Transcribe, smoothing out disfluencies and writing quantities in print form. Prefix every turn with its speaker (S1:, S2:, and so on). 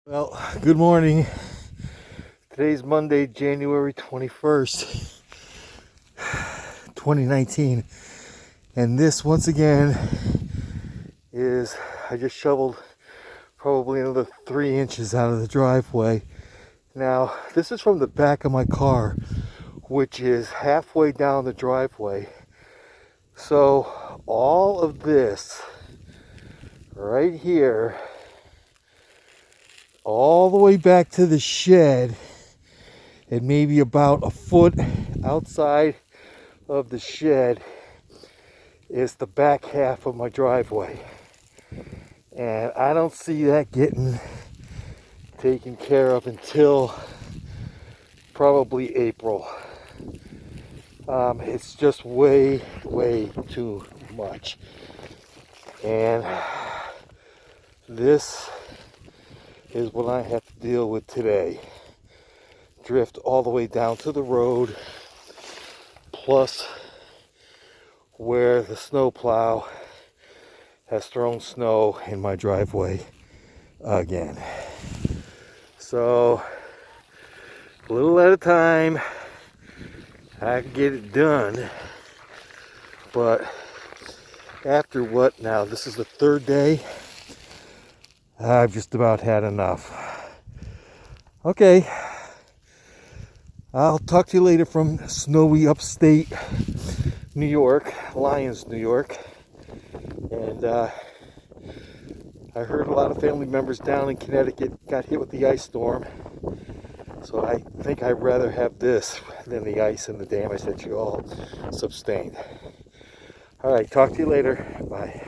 S1: Well, good morning. Today's Monday, January 21st, 2019. And this, once again, is I just shoveled probably another 3 inches out of the driveway. Now, this is from the back of my car, which is halfway down the driveway. So, all of this right here, all the way back to the shed, and maybe about a foot outside of the shed is the back half of my driveway. And I don't see that getting taken care of until probably April. It's just way too much. And this is what I have to deal with today. Drift all the way down to the road, plus where the snowplow has thrown snow in my driveway again. So, a little at a time, I can get it done. But after what now? This is the third day. I've just about had enough. Okay. I'll talk to you later from snowy upstate New York, Lyons, New York. And I heard a lot of family members down in Connecticut got hit with the ice storm. So I think I'd rather have this than the ice and the damage that you all sustained. All right, talk to you later. Bye.